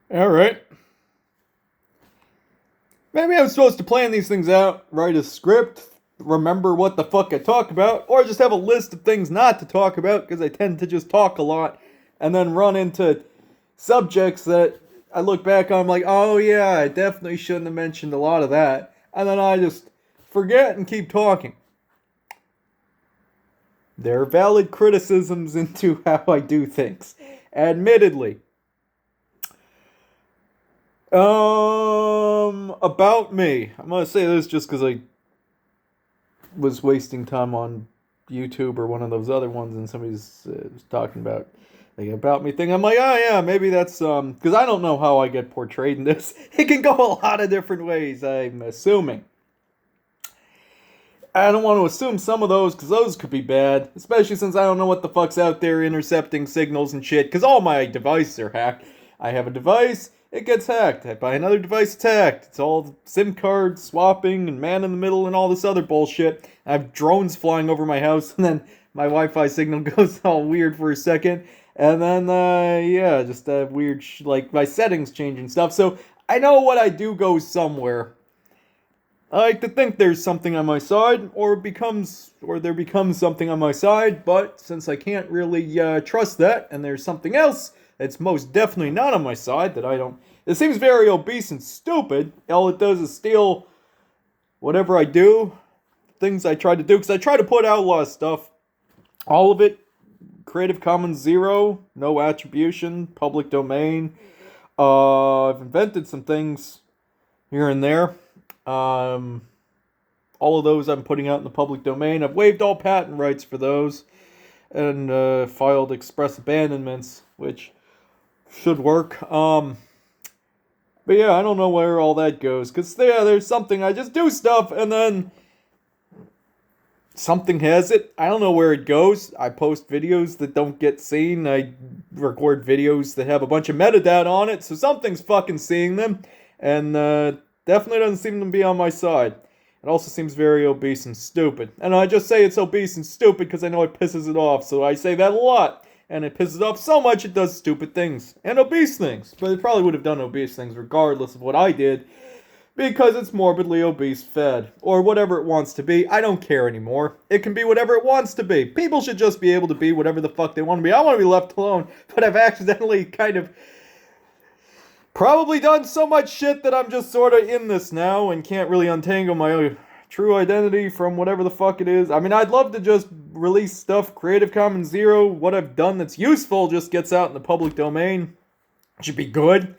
Alright. Maybe I'm supposed to plan these things out, write a script, remember what the fuck I talk about, or just have a list of things not to talk about because I tend to just talk a lot and then run into subjects that I look back on, I'm like, oh yeah, I definitely shouldn't have mentioned a lot of that. And then I just forget and keep talking. There are valid criticisms into how I do things. Admittedly. About me. I'm gonna say this just because I was wasting time on YouTube or one of those other ones, and somebody's was talking about like about me thing. I'm like, oh yeah, maybe that's because I don't know how I get portrayed in this. It can go a lot of different ways. I'm assuming. I don't want to assume some of those because those could be bad, especially since I don't know what the fuck's out there intercepting signals and shit. Because all my devices are hacked. I have a device, it gets hacked. I buy another device, it's hacked. It's all SIM card swapping and man in the middle and all this other bullshit. I have drones flying over my house, and then my Wi-Fi signal goes all weird for a second, and then yeah, just weird like my settings change and stuff. So I know what I do goes somewhere. I like to think there's something on my side, or there becomes something on my side, but since I can't really trust that, and there's something else that's most definitely not on my side that I don't. It seems very obese and stupid. All it does is steal whatever I do, things I try to do, because I try to put out a lot of stuff. All of it, Creative Commons Zero, no attribution, public domain. I've invented some things here and there. Um, all of those I'm putting out in the public domain. I've waived all patent rights for those and filed express abandonments, which should work. But yeah, I don't know where all that goes because yeah, there's something I just do stuff and then something has it. I don't know where it goes. I post videos that don't get seen. I record videos that have a bunch of metadata on it, so something's fucking seeing them, and definitely doesn't seem to be on my side. It also seems very obese and stupid. And I just say it's obese and stupid because I know it pisses it off, so I say that a lot. And it pisses it off so much it does stupid things and obese things. But it probably would have done obese things regardless of what I did because it's morbidly obese fed. Or whatever it wants to be. I don't care anymore. It can be whatever it wants to be. People should just be able to be whatever the fuck they want to be. I want to be left alone, but I've accidentally kind of probably done so much shit that I'm just sort of in this now and can't really untangle my true identity from whatever the fuck it is. I mean, I'd love to just release stuff, Creative Commons Zero, what I've done that's useful just gets out in the public domain. It should be good.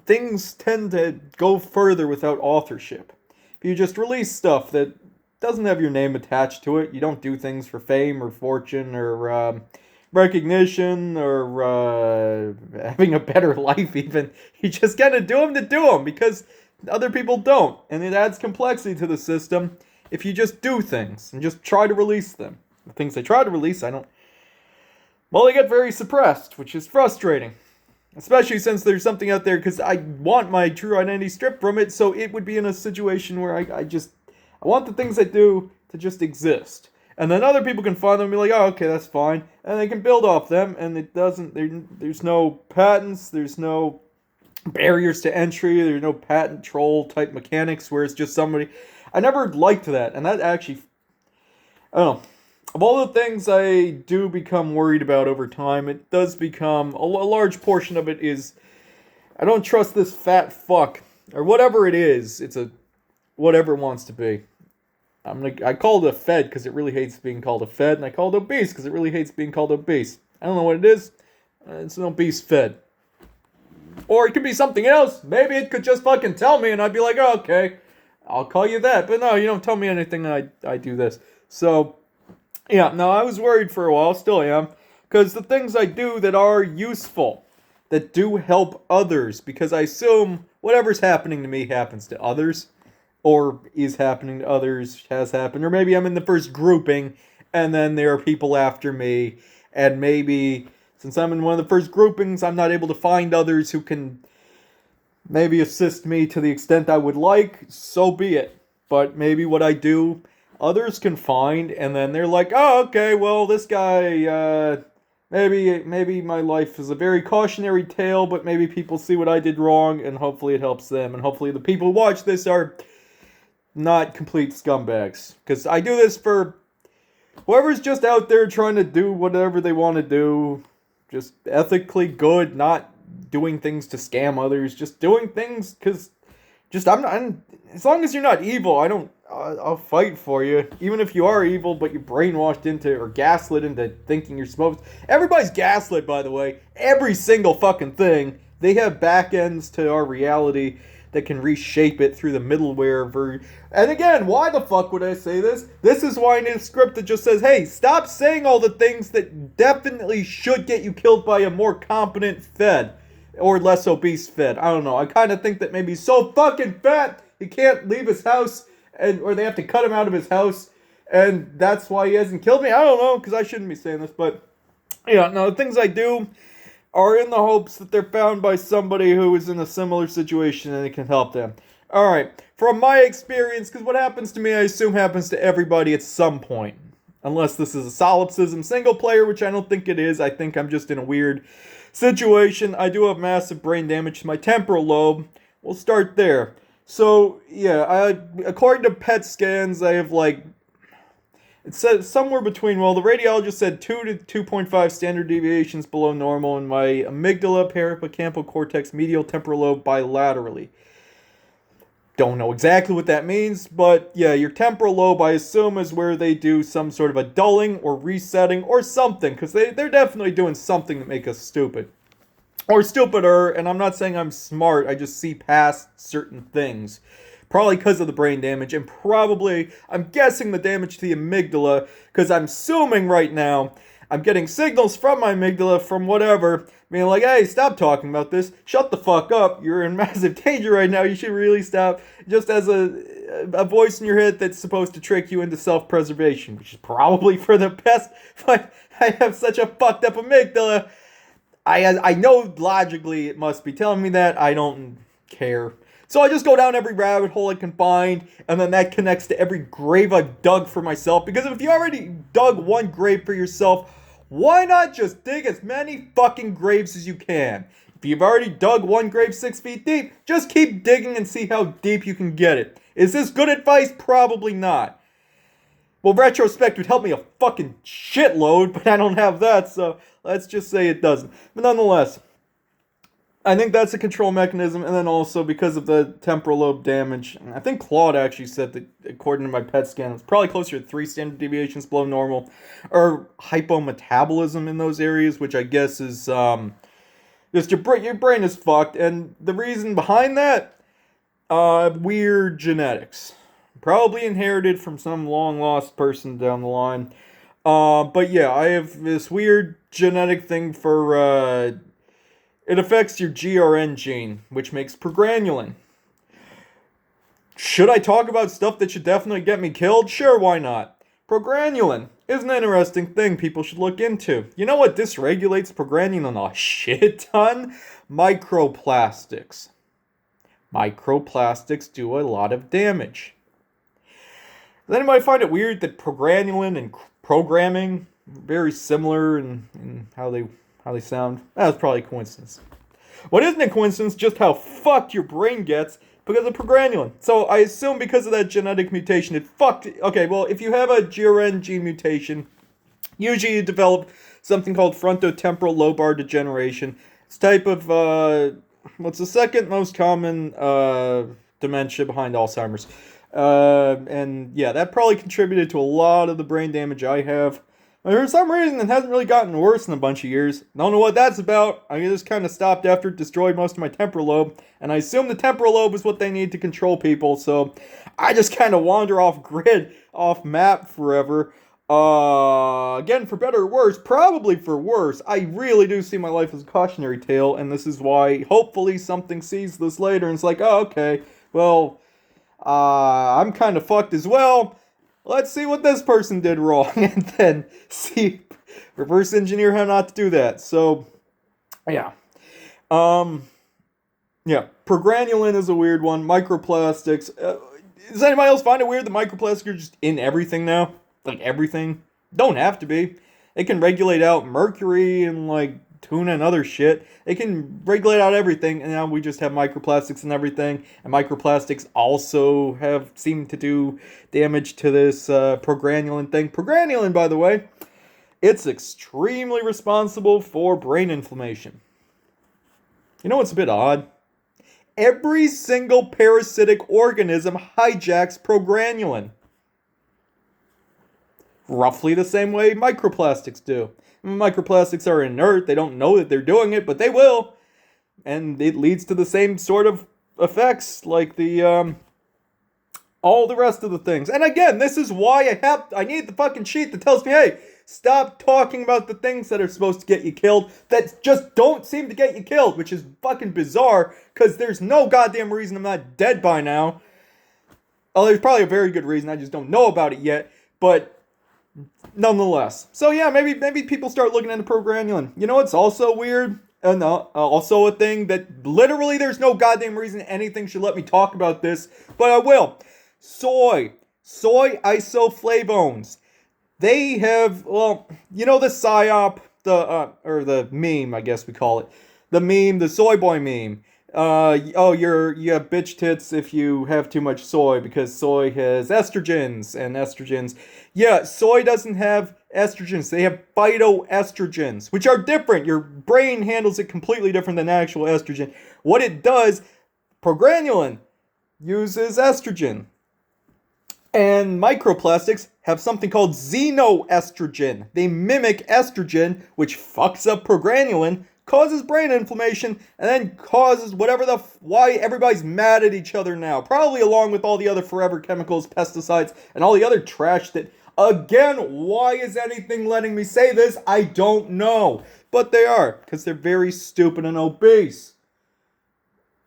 Things tend to go further without authorship. If you just release stuff that doesn't have your name attached to it, you don't do things for fame or fortune or recognition or having a better life, even. You just gotta do them to do them because other people don't. And it adds complexity to the system if you just do things and just try to release them. The things I try to release, I don't. Well, they get very suppressed, which is frustrating. Especially since there's something out there, because I want my true identity stripped from it, so it would be in a situation where I want the things I do to just exist. And then other people can find them and be like, oh, okay, that's fine. And they can build off them, and it doesn't, there's no patents, there's no barriers to entry, there's no patent troll type mechanics where it's just somebody. I never liked that, and that actually, I don't know. Of all the things I do become worried about over time, it does become a large portion of it is I don't trust this fat fuck or whatever it is. It's a whatever it wants to be. I call it a fed because it really hates being called a fed, and I call it obese because it really hates being called obese. I don't know what it is. It's an obese fed. Or it could be something else. Maybe it could just fucking tell me, and I'd be like, oh, okay, I'll call you that. But no, you don't tell me anything, and I do this. So, yeah, no, I was worried for a while, still am. Because the things I do that are useful, that do help others, because I assume whatever's happening to me happens to others, or is happening to others, has happened, or maybe I'm in the first grouping, and then there are people after me, and maybe since I'm in one of the first groupings, I'm not able to find others who can maybe assist me to the extent I would like, so be it. But maybe what I do, others can find, and then they're like, oh, okay, well, this guy maybe my life is a very cautionary tale, but maybe people see what I did wrong, and hopefully it helps them, and hopefully the people who watch this are not complete scumbags. Because I do this for whoever's just out there trying to do whatever they want to do, just ethically good, not doing things to scam others, just doing things because just as long as you're not evil, I'll fight for you. Even if you are evil, but you're brainwashed into or gaslit into thinking you're supposed. Everybody's gaslit, by the way. Every single fucking thing. They have back ends to our reality that can reshape it through the middleware. And again, why the fuck would I say this? This is why I need a script that just says, hey, stop saying all the things that definitely should get you killed by a more competent Fed. Or less obese Fed. I don't know. I kind of think that maybe he's so fucking fat he can't leave his house, or they have to cut him out of his house, and that's why he hasn't killed me. I don't know, because I shouldn't be saying this, but yeah, no, the things I do are in the hopes that they're found by somebody who is in a similar situation and it can help them. Alright, from my experience, because what happens to me, I assume happens to everybody at some point. Unless this is a solipsism single player, which I don't think it is. I think I'm just in a weird situation. I do have massive brain damage to my temporal lobe. We'll start there. So, yeah, according to PET scans, I have it said somewhere between, well, the radiologist said 2 to 2.5 standard deviations below normal in my amygdala, parahippocampal cortex, medial temporal lobe bilaterally. Don't know exactly what that means, but yeah, your temporal lobe, I assume, is where they do some sort of a dulling or resetting or something, because they're definitely doing something to make us stupid. Or stupider, and I'm not saying I'm smart, I just see past certain things. Probably because of the brain damage, and probably, I'm guessing the damage to the amygdala, because I'm assuming right now, I'm getting signals from my amygdala, from whatever, being like, hey, stop talking about this, shut the fuck up, you're in massive danger right now, you should really stop, just as a voice in your head that's supposed to trick you into self-preservation, which is probably for the best, but I have such a fucked up amygdala. I know logically it must be telling me that. I don't care. So I just go down every rabbit hole I can find, and then that connects to every grave I've dug for myself. Because if you already dug one grave for yourself, why not just dig as many fucking graves as you can? If you've already dug one grave 6 feet deep, just keep digging and see how deep you can get it. Is this good advice? Probably not. Well, retrospect would help me a fucking shitload, but I don't have that, so let's just say it doesn't. But nonetheless, I think that's a control mechanism, and then also because of the temporal lobe damage, I think Claude actually said that, according to my PET scan, it's probably closer to 3 standard deviations below normal, or hypometabolism in those areas, which I guess is, just your brain is fucked, and the reason behind that, weird genetics. Probably inherited from some long-lost person down the line. But yeah, I have this weird genetic thing for, it affects your GRN gene, which makes progranulin. Should I talk about stuff that should definitely get me killed? Sure, why not? Progranulin is an interesting thing people should look into. You know what dysregulates progranulin a shit ton? Microplastics. Microplastics do a lot of damage. Does anybody find it weird that progranulin and programming very similar in how they sound? That's probably a coincidence. What isn't a coincidence, just how fucked your brain gets because of progranulin. So I assume because of that genetic mutation, it fucked. Okay, well, if you have a GRN gene mutation, usually you develop something called frontotemporal lobar degeneration. It's type of, what's the second most common dementia behind Alzheimer's. And yeah, that probably contributed to a lot of the brain damage I have. But for some reason, it hasn't really gotten worse in a bunch of years. Don't know what that's about. I just kind of stopped after it destroyed most of my temporal lobe. And I assume the temporal lobe is what they need to control people. So I just kind of wander off grid, off map forever. Again, for better or worse, probably for worse. I really do see my life as a cautionary tale. And this is why, hopefully, something sees this later and it's like, oh, okay, well, I'm kind of fucked as well. Let's see what this person did wrong, and then see, reverse engineer how not to do that. So, yeah. Yeah, progranulin is a weird one. Microplastics. Does anybody else find it weird that microplastics are just in everything now? Like everything? Don't have to be. It can regulate out mercury and like tuna and other shit. It can regulate out everything, and now we just have microplastics and everything. And microplastics also have seemed to do damage to this progranulin thing. Progranulin, by the way, it's extremely responsible for brain inflammation. You know what's a bit odd? Every single parasitic organism hijacks progranulin. Roughly the same way microplastics do. Microplastics are inert, they don't know that they're doing it, but they will. And it leads to the same sort of effects like the all the rest of the things. And again, this is why I need the fucking sheet that tells me, hey, stop talking about the things that are supposed to get you killed that just don't seem to get you killed, which is fucking bizarre, because there's no goddamn reason I'm not dead by now. Oh, there's probably a very good reason, I just don't know about it yet, but nonetheless. So yeah, maybe people start looking into progranulin. You know what's also weird? Also a thing that literally there's no goddamn reason anything should let me talk about this, but I will. Soy isoflavones. They have, well, you know the PSYOP, or the meme, I guess we call it. The meme, the soy boy meme. You have bitch tits if you have too much soy because soy has estrogens and estrogens. Yeah, soy doesn't have estrogens. They have phytoestrogens, which are different. Your brain handles it completely different than actual estrogen. What it does, progranulin uses estrogen. And microplastics have something called xenoestrogen. They mimic estrogen, which fucks up progranulin, causes brain inflammation, and then causes why everybody's mad at each other now. Probably along with all the other forever chemicals, pesticides, and all the other trash that, again, why is anything letting me say this? I don't know. But they are, because they're very stupid and obese.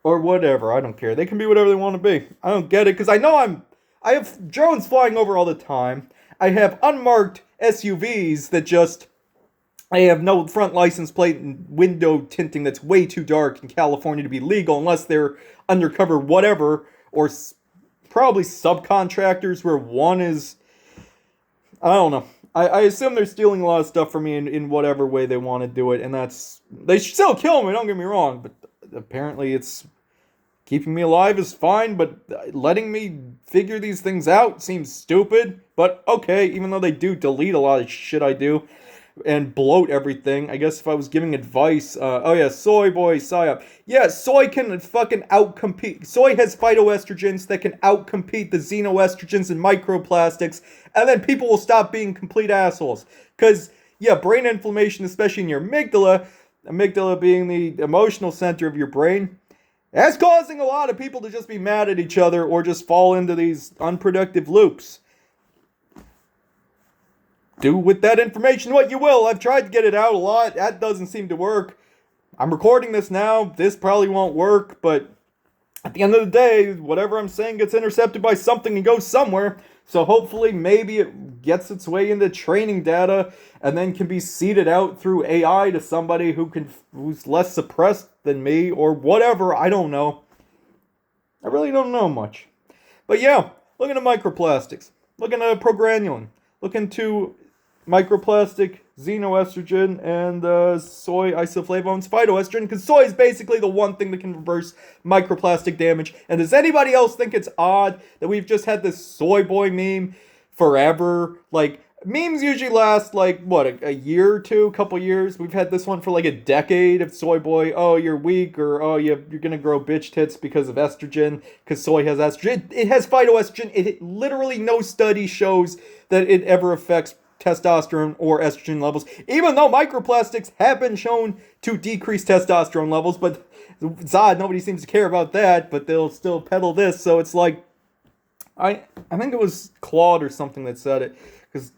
Or whatever, I don't care. They can be whatever they want to be. I don't get it, because I have drones flying over all the time. I have unmarked SUVs that I have no front license plate and window tinting that's way too dark in California to be legal unless they're undercover whatever, or probably subcontractors where one is, I don't know. I assume they're stealing a lot of stuff from me in whatever way they want to do it, and they should still kill me, don't get me wrong, but apparently it's keeping me alive is fine, but letting me figure these things out seems stupid. But okay, even though they do delete a lot of shit I do and bloat everything, I guess if I was giving advice, soy boy, PSYOP. Yeah, soy can fucking outcompete. Soy has phytoestrogens that can outcompete the xenoestrogens and microplastics, and then people will stop being complete assholes. Because, yeah, brain inflammation, especially in your amygdala being the emotional center of your brain, that's causing a lot of people to just be mad at each other or just fall into these unproductive loops. Do with that information what you will. I've tried to get it out a lot. That doesn't seem to work. I'm recording this now. This probably won't work, but at the end of the day, whatever I'm saying gets intercepted by something and goes somewhere. So hopefully maybe it gets its way into training data and then can be seeded out through AI to somebody who's less suppressed than me or whatever. I don't know. I really don't know much. But yeah, look into microplastics. Look into progranulin. Look into microplastic, xenoestrogen, and soy isoflavones, phytoestrogen, because soy is basically the one thing that can reverse microplastic damage. And does anybody else think it's odd that we've just had this soy boy meme forever? Like, memes usually last, like, what, a year or two, a couple years? We've had this one for like a decade of soy boy, oh, you're weak, or oh, you're gonna grow bitch tits because of estrogen, because soy has estrogen. It has phytoestrogen. It literally no study shows that it ever affects testosterone or estrogen levels, even though microplastics have been shown to decrease testosterone levels. But it's odd, nobody seems to care about that, but they'll still peddle this. So it's like, I think it was Claude or something that said it, because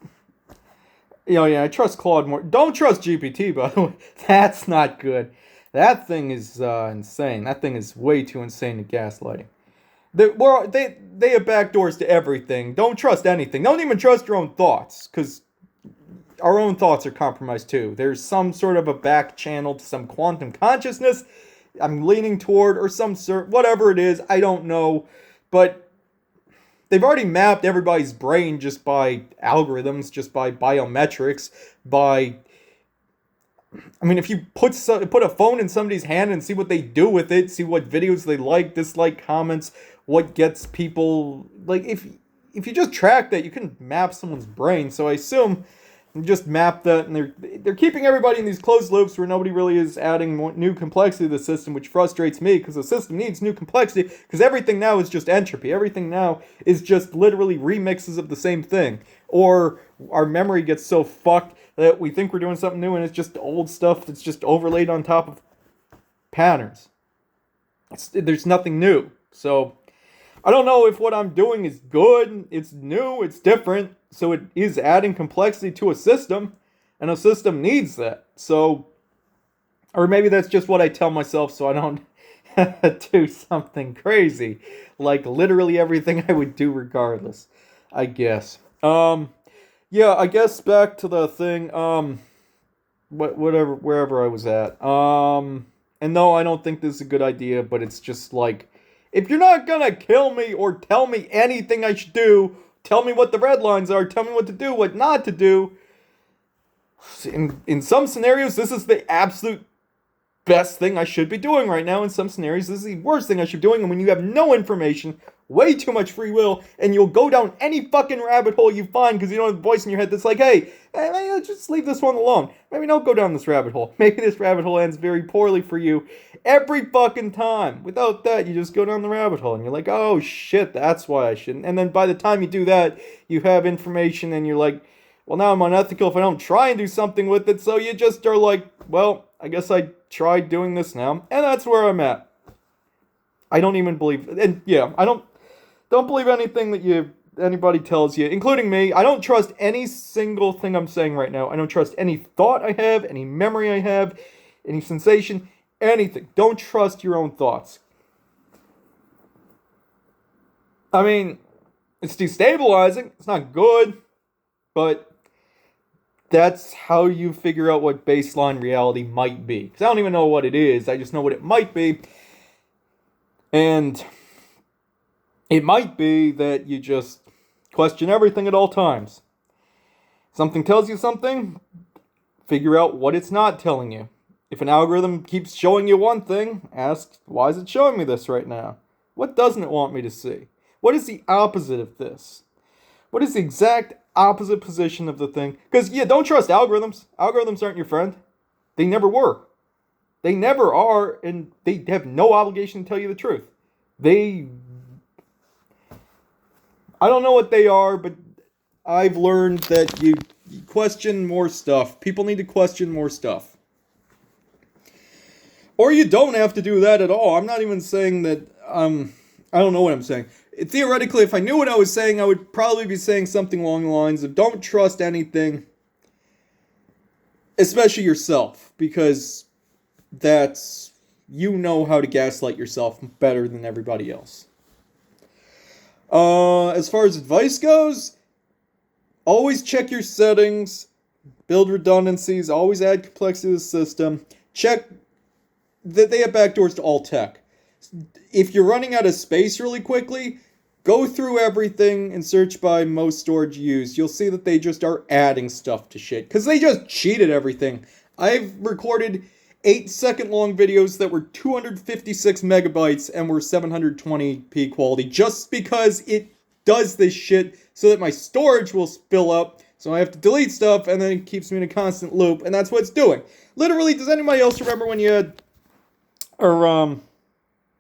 I trust Claude more. Don't trust GPT, by the way. That's not good. That thing is insane. That thing is way too insane to gaslighting. They have backdoors to everything. Don't trust anything. Don't even trust your own thoughts, because our own thoughts are compromised too. There's some sort of a back channel to some quantum consciousness I'm leaning toward, or some sort, whatever it is, I don't know. But they've already mapped everybody's brain just by algorithms, just by biometrics, by I mean, if you put a phone in somebody's hand and see what they do with it, see what videos they like, dislike, comments, what gets people like if you just track that, you can map someone's brain. So I assume you just map that, and they're keeping everybody in these closed loops where nobody really is adding new complexity to the system, which frustrates me because the system needs new complexity because everything now is just entropy. Everything now is just literally remixes of the same thing, or our memory gets so fucked that we think we're doing something new and it's just old stuff that's just overlaid on top of patterns. There's nothing new. So I don't know if what I'm doing is good, it's new, it's different, so it is adding complexity to a system, and a system needs that. So, or maybe that's just what I tell myself so I don't do something crazy, like literally everything I would do regardless, I guess. Yeah, I guess back to the thing, wherever I was at. And no, I don't think this is a good idea, but it's just like, if you're not gonna kill me or tell me anything I should do, tell me what the red lines are, tell me what to do, what not to do. In some scenarios, this is the absolute best thing I should be doing right now. In some scenarios, this is the worst thing I should be doing. And when you have no information, way too much free will, and you'll go down any fucking rabbit hole you find because you don't have a voice in your head that's like, hey, maybe just leave this one alone. Maybe don't go down this rabbit hole. Maybe this rabbit hole ends very poorly for you every fucking time. Without that, you just go down the rabbit hole and you're like, oh shit, that's why I shouldn't. And then by the time you do that, you have information and you're like, well, now I'm unethical if I don't try and do something with it. So you just are like, well, I guess I tried doing this now. And that's where I'm at. I don't even believe, and yeah, I don't believe anything that anybody tells you, including me. I don't trust any single thing I'm saying right now. I don't trust any thought I have, any memory I have, any sensation, anything. Don't trust your own thoughts. I mean, it's destabilizing. It's not good, but that's how you figure out what baseline reality might be. Because I don't even know what it is. I just know what it might be. And it might be that you just question everything at all times. Something tells you something, figure out what it's not telling you. If an algorithm keeps showing you one thing, ask, why is it showing me this right now? What doesn't it want me to see? What is the opposite of this? What is the exact opposite position of the thing? Because, yeah, don't trust algorithms. Algorithms aren't your friend. They never were. They never are, and they have no obligation to tell you the truth. I don't know what they are, but I've learned that you question more stuff. People need to question more stuff. Or you don't have to do that at all. I'm not even saying that, I don't know what I'm saying. Theoretically, if I knew what I was saying, I would probably be saying something along the lines of don't trust anything, especially yourself, because you know how to gaslight yourself better than everybody else. As far as advice goes, always check your settings, build redundancies, always add complexity to the system, check that they have backdoors to all tech. If you're running out of space really quickly, go through everything and search by most storage used. You'll see that they just are adding stuff to shit, because they just cheated everything. I've recorded 8-second long videos that were 256 megabytes and were 720p quality just because it does this shit so that my storage will fill up, so I have to delete stuff, and then it keeps me in a constant loop, and that's what it's doing. Literally, does anybody else remember when you had,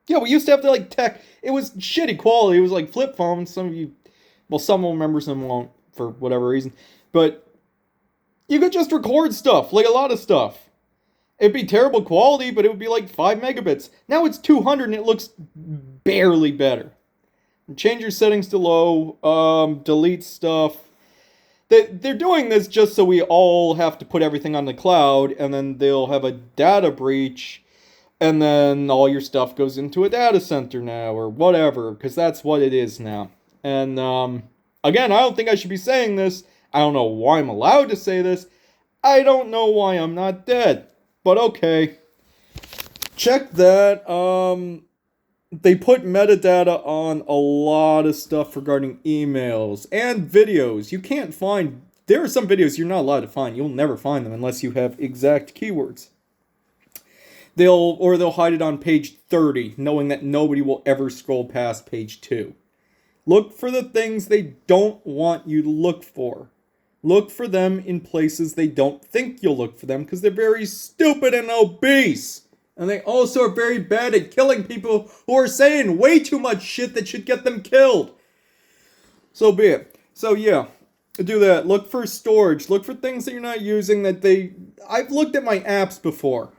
yeah, we used to have to, like, tech, it was shitty quality, it was like flip phones, some will remember, some won't, for whatever reason, but you could just record stuff, like a lot of stuff. It'd be terrible quality, but it would be like 5 megabits. Now it's 200 and it looks barely better. Change your settings to low, delete stuff. They're doing this just so we all have to put everything on the cloud, and then they'll have a data breach, and then all your stuff goes into a data center now, or whatever, because that's what it is now. And, again, I don't think I should be saying this. I don't know why I'm allowed to say this. I don't know why I'm not dead. But okay, check that. they put metadata on a lot of stuff regarding emails and videos. You can't find, there are some videos you're not allowed to find. You'll never find them unless you have exact keywords. They'll hide it on page 30, knowing that nobody will ever scroll past page 2. Look for the things they don't want you to look for. Look for them in places they don't think you'll look for them because they're very stupid and obese. And they also are very bad at killing people who are saying way too much shit that should get them killed. So be it. So yeah, do that. Look for storage. Look for things that you're not using that they... I've looked at my apps before.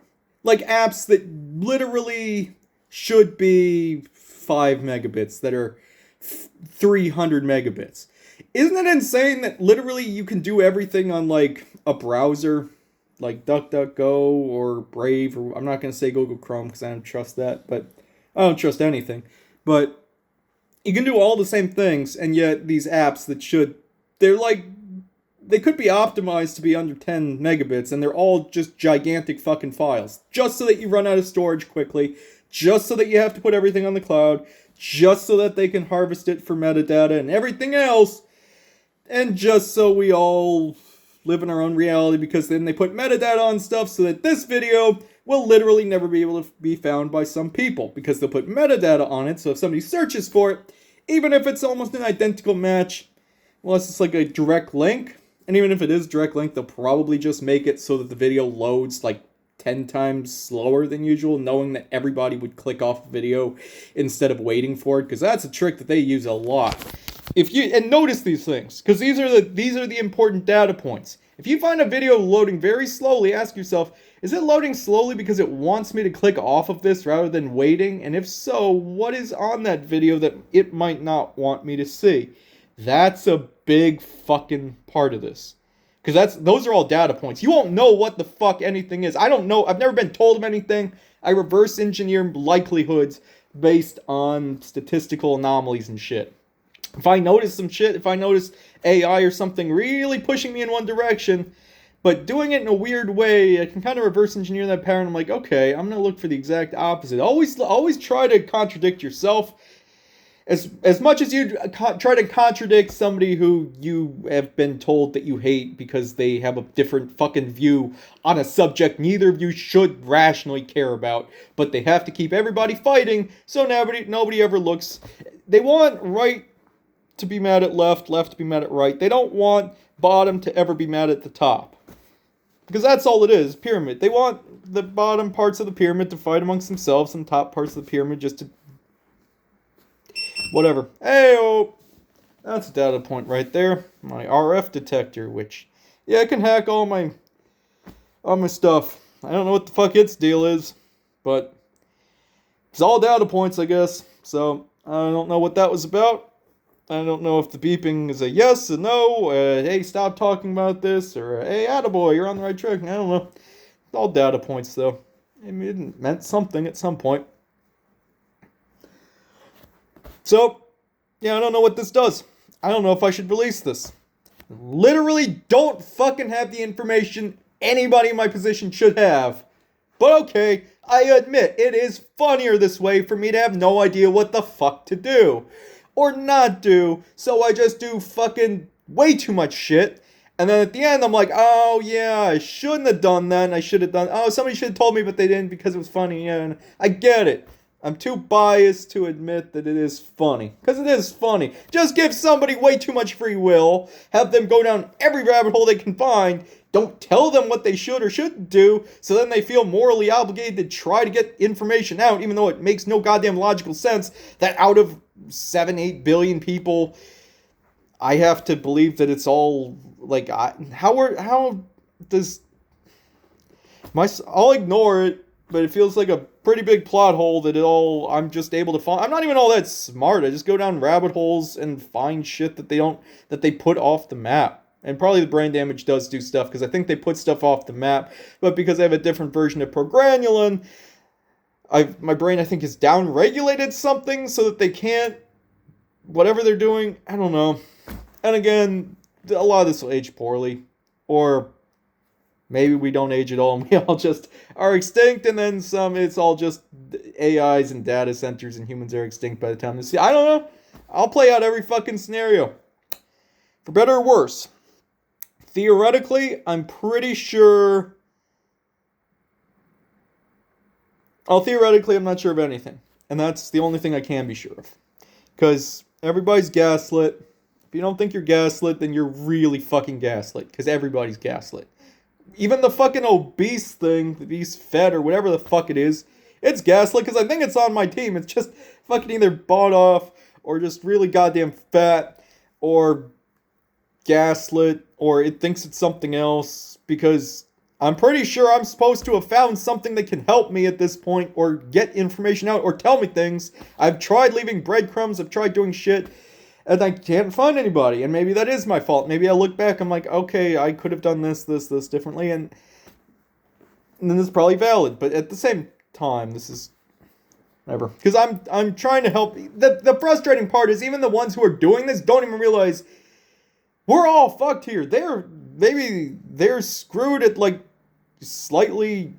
Like apps that literally should be 5 megabits that are 300 megabits. Isn't it insane that literally you can do everything on like a browser, like DuckDuckGo or Brave, or I'm not going to say Google Chrome because I don't trust that, but I don't trust anything. But you can do all the same things, and yet these apps that they're like, they could be optimized to be under 10 megabits, and they're all just gigantic fucking files. Just so that you run out of storage quickly, just so that you have to put everything on the cloud, just so that they can harvest it for metadata and everything else, and just so we all live in our own reality, because then they put metadata on stuff so that this video will literally never be able to be found by some people, because they'll put metadata on it, so if somebody searches for it, even if it's almost an identical match, unless it's like a direct link, and even if it is direct link, they'll probably just make it so that the video loads like 10 times slower than usual, knowing that everybody would click off the video instead of waiting for it, because that's a trick that they use a lot. And notice these things, because these are the important data points. If you find a video loading very slowly, ask yourself, is it loading slowly because it wants me to click off of this rather than waiting? And if so, what is on that video that it might not want me to see? That's a big fucking part of this. Because those are all data points. You won't know what the fuck anything is. I don't know. I've never been told of anything. I reverse engineer likelihoods based on statistical anomalies and shit. If I notice some shit, if I notice AI or something really pushing me in one direction, but doing it in a weird way, I can kind of reverse engineer that pattern. I'm like, okay, I'm going to look for the exact opposite. Always try to contradict yourself. As much as you try to contradict somebody who you have been told that you hate because they have a different fucking view on a subject neither of you should rationally care about, but they have to keep everybody fighting, so nobody ever looks. They want right to be mad at left, left to be mad at right. They don't want bottom to ever be mad at the top. Because that's all it is, pyramid. They want the bottom parts of the pyramid to fight amongst themselves, and top parts of the pyramid just to... whatever. Hey-oh! That's a data point right there. My RF detector, which... yeah, it can hack all my stuff. I don't know what the fuck its deal is, but... it's all data points, I guess. So, I don't know what that was about. I don't know if the beeping is a yes, a no, hey, stop talking about this, or hey, attaboy, you're on the right track. I don't know. It's all data points, though. It meant something at some point. So, yeah, I don't know what this does. I don't know if I should release this. Literally don't fucking have the information anybody in my position should have. But okay, I admit, it is funnier this way for me to have no idea what the fuck to do. Or not do, so I just do fucking way too much shit. And then at the end, I'm like, oh yeah, I shouldn't have done that, and I should have done... oh, somebody should have told me, but they didn't because it was funny, yeah, and I get it. I'm too biased to admit that it is funny. Because it is funny. Just give somebody way too much free will, have them go down every rabbit hole they can find, don't tell them what they should or shouldn't do, so then they feel morally obligated to try to get information out, even though it makes no goddamn logical sense that out of 7-8 billion people, I have to believe that it's all, like, how does... I'll ignore it, but it feels like a pretty big plot hole that I'm just able to find. I'm not even all that smart. I just go down rabbit holes and find shit that they put off the map. And probably the brain damage does do stuff, because I think they put stuff off the map, but because I have a different version of progranulin, my brain, I think, is down-regulated something so that they can't, whatever they're doing, I don't know. And again, a lot of this will age poorly, or maybe we don't age at all and we all just are extinct, and then some, it's all just AIs and data centers and humans are extinct by the time this. I don't know. I'll play out every fucking scenario, for better or worse. Theoretically, I'm pretty sure. Theoretically, I'm not sure of anything, and that's the only thing I can be sure of, because everybody's gaslit. If you don't think you're gaslit, then you're really fucking gaslit, because everybody's gaslit. Even the fucking obese thing, the obese fed or whatever the fuck it is, it's gaslit because I think it's on my team. It's just fucking either bought off or just really goddamn fat or gaslit or it thinks it's something else because I'm pretty sure I'm supposed to have found something that can help me at this point or get information out or tell me things. I've tried leaving breadcrumbs, I've tried doing shit, and I can't find anybody. And maybe that is my fault. Maybe I look back, I'm like, okay, I could have done this differently, and then this is probably valid. But at the same time, this is whatever. Because I'm trying to help. The frustrating part is even the ones who are doing this don't even realize we're all fucked here. They're screwed at like slightly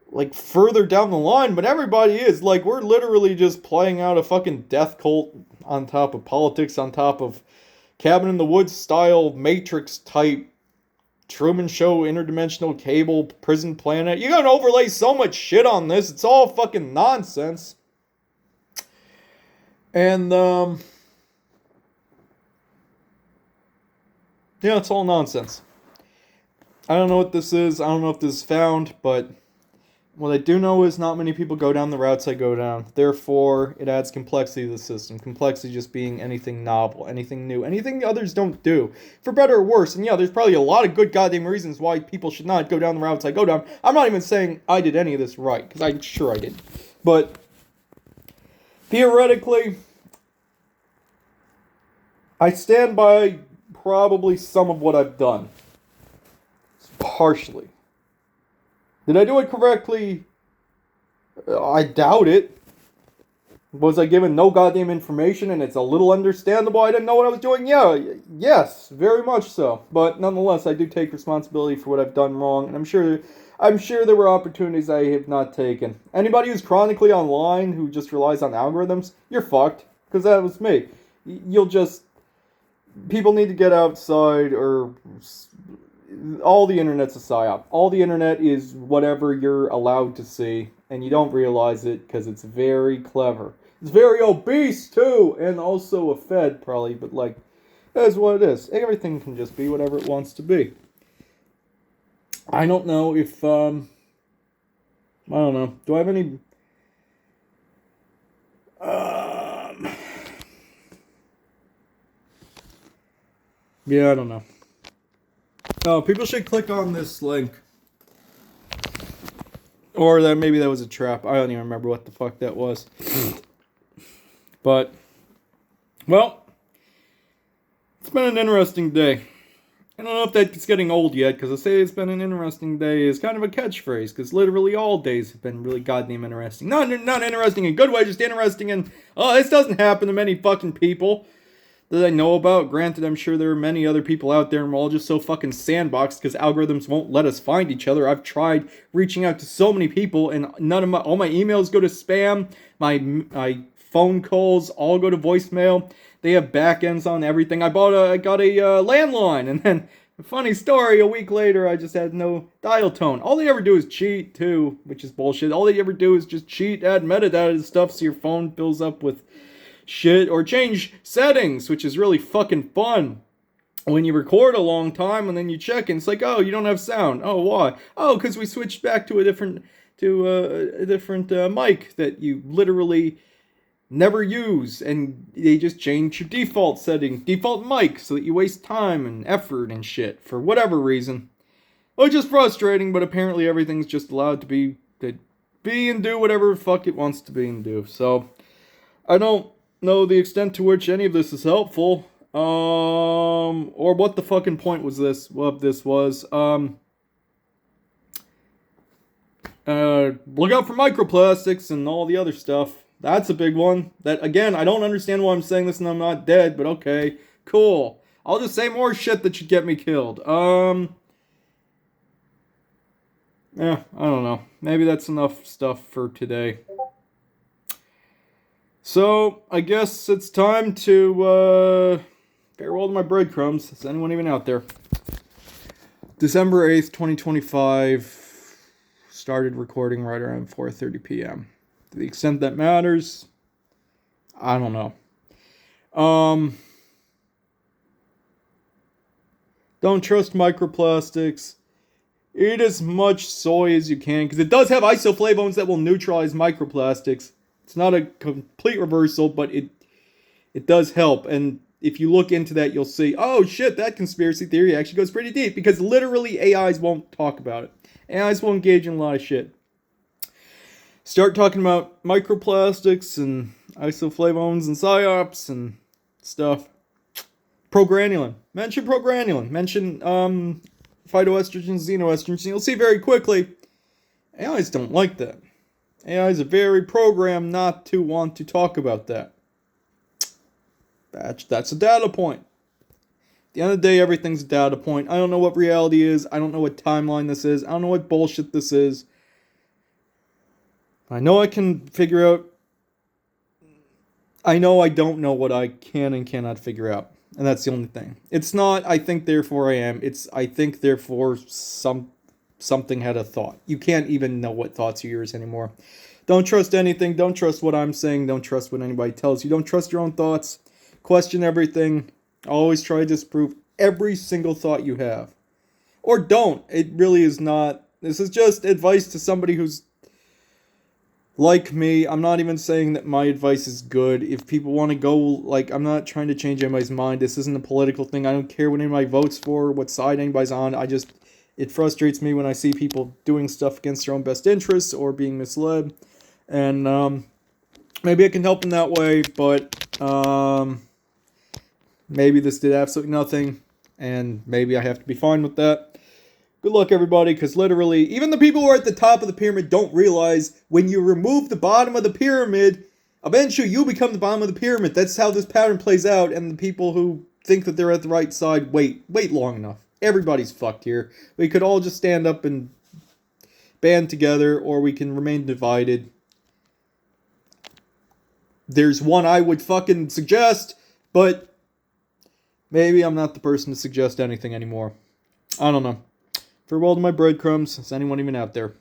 like further down the line, but everybody is. Like, we're literally just playing out a fucking death cult on top of politics, on top of Cabin in the Woods style Matrix type Truman Show interdimensional cable prison planet. You're gonna overlay so much shit on this, it's all fucking nonsense. And yeah, it's all nonsense. I don't know what this is. I don't know if this is found, but what I do know is not many people go down the routes I go down. Therefore, it adds complexity to the system. Complexity just being anything novel, anything new, anything others don't do. For better or worse. And yeah, there's probably a lot of good goddamn reasons why people should not go down the routes I go down. I'm not even saying I did any of this right, because I'm sure I did. But theoretically, I stand by probably some of what I've done. Partially. Did I do it correctly? I doubt it. Was I given no goddamn information and it's a little understandable I didn't know what I was doing? Yeah, yes, very much so. But nonetheless, I do take responsibility for what I've done wrong, and I'm sure there were opportunities I have not taken. Anybody who's chronically online who just relies on algorithms, you're fucked, because that was me. People need to get outside, or all the internet's a psyop. All the internet is whatever you're allowed to see, and you don't realize it because it's very clever. It's very obese too, and also a fed probably, but like, that's what it is. Everything can just be whatever it wants to be. I don't know if, I don't know. Do I have any, yeah, I don't know. Oh, people should click on this link. Or maybe that was a trap. I don't even remember what the fuck that was. But, well, it's been an interesting day. I don't know if that's getting old yet, because I say it's been an interesting day is kind of a catchphrase, because literally all days have been really goddamn interesting. Not interesting in a good way, just interesting in, oh, this doesn't happen to many fucking people that I know about. Granted, I'm sure there are many other people out there, and we're all just so fucking sandboxed because algorithms won't let us find each other. I've tried reaching out to so many people, and all my emails go to spam. My phone calls all go to voicemail. They have back ends on everything. I got a landline, and then funny story, a week later, I just had no dial tone. All they ever do is cheat too, which is bullshit. All they ever do is just cheat, add metadata and stuff, so your phone fills up with shit, or change settings, which is really fucking fun. When you record a long time and then you check and it's like, oh, you don't have sound. Oh, why? Oh, because we switched back to a different mic that you literally never use, and they just change your default mic, so that you waste time and effort and shit for whatever reason. Which is frustrating, but apparently everything's just allowed to be and do whatever the fuck it wants to be and do. So I don't know the extent to which any of this is helpful, or what the fucking point was this was. Look out for microplastics and all the other stuff. That's a big one. That, again, I don't understand why I'm saying this and I'm not dead, but okay, cool. I'll just say more shit that should get me killed. Yeah, I don't know. Maybe that's enough stuff for today. So, I guess it's time to, farewell to my breadcrumbs. Is anyone even out there? December 8th, 2025. Started recording right around 4:30 p.m. To the extent that matters, I don't know. Don't trust microplastics. Eat as much soy as you can, because it does have isoflavones that will neutralize microplastics. It's not a complete reversal, but it does help. And if you look into that, you'll see, oh shit, that conspiracy theory actually goes pretty deep, because literally AIs won't talk about it. AIs will engage in a lot of shit. Start talking about microplastics and isoflavones and psyops and stuff. Progranulin. Mention progranulin. Mention phytoestrogens, xenoestrogens, and you'll see very quickly, AIs don't like that. AIs are very programmed not to want to talk about that. That's a data point. At the end of the day, everything's a data point. I don't know what reality is. I don't know what timeline this is. I don't know what bullshit this is. I know I can figure out. I know I don't know what I can and cannot figure out. And that's the only thing. It's not, I think, therefore I am. It's, I think, therefore something had a thought. You can't even know what thoughts are yours anymore. Don't trust anything. Don't trust what I'm saying. Don't trust what anybody tells you. Don't trust your own thoughts. Question everything. Always try to disprove every single thought you have. Or don't. It really is not. This is just advice to somebody who's like me. I'm not even saying that my advice is good. If people want to go, like, I'm not trying to change anybody's mind. This isn't a political thing. I don't care what anybody votes for, what side anybody's on. It frustrates me when I see people doing stuff against their own best interests or being misled. And, maybe I can help in that way, but, maybe this did absolutely nothing, and maybe I have to be fine with that. Good luck, everybody, because literally, even the people who are at the top of the pyramid don't realize when you remove the bottom of the pyramid, eventually you become the bottom of the pyramid. That's how this pattern plays out, and the people who think that they're at the right side, wait long enough. Everybody's fucked here. We could all just stand up and band together, or we can remain divided. There's one I would fucking suggest, but maybe I'm not the person to suggest anything anymore. I don't know. Farewell to my breadcrumbs. Is anyone even out there?